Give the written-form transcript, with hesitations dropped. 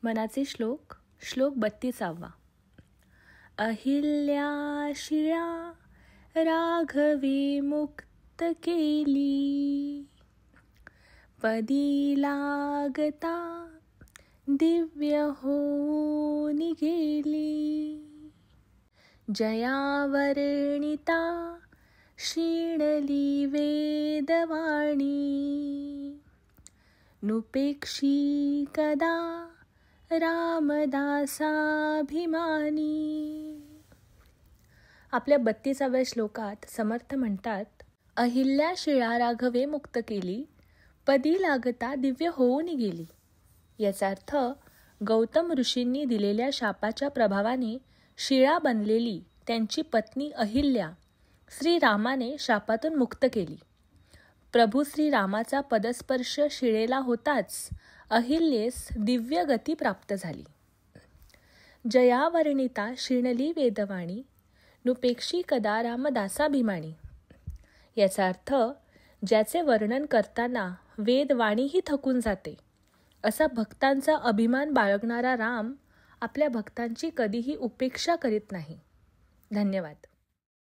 मनाचे श्लोक. श्लोक 32. अहिल्या शिळा राघवे मुक्त केली, पदी लागता दिव्य होऊन गेली. जयावर्णिता शीणली वेदवाणी, नुपेक्षी कदा रामदासाभिमानी. आपल्या 32व्या श्लोकात समर्थ म्हणतात, अहिल्या शिळा राघवे मुक्त केली, पदी लागता दिव्य होऊन गेली. याचा अर्थ, गौतम ऋषींनी दिलेल्या शापाच्या प्रभावाने शिळा बनलेली त्यांची पत्नी अहिल्या श्रीरामाने शापातून मुक्त केली. प्रभू श्रीरामाचा पदस्पर्श शिळेला होताच अहिल्यास दिव्य गती प्राप्त झाली. जयावर्णिता शीणली वेदवाणी, नुपेक्षी कदा रामदासाभिमानी. याचा अर्थ, ज्याचे वर्णन करताना वेदवाणीही थकून जाते, असा भक्तांचा अभिमान बाळगणारा राम आपल्या भक्तांची कधीही उपेक्षा करीत नाही. धन्यवाद.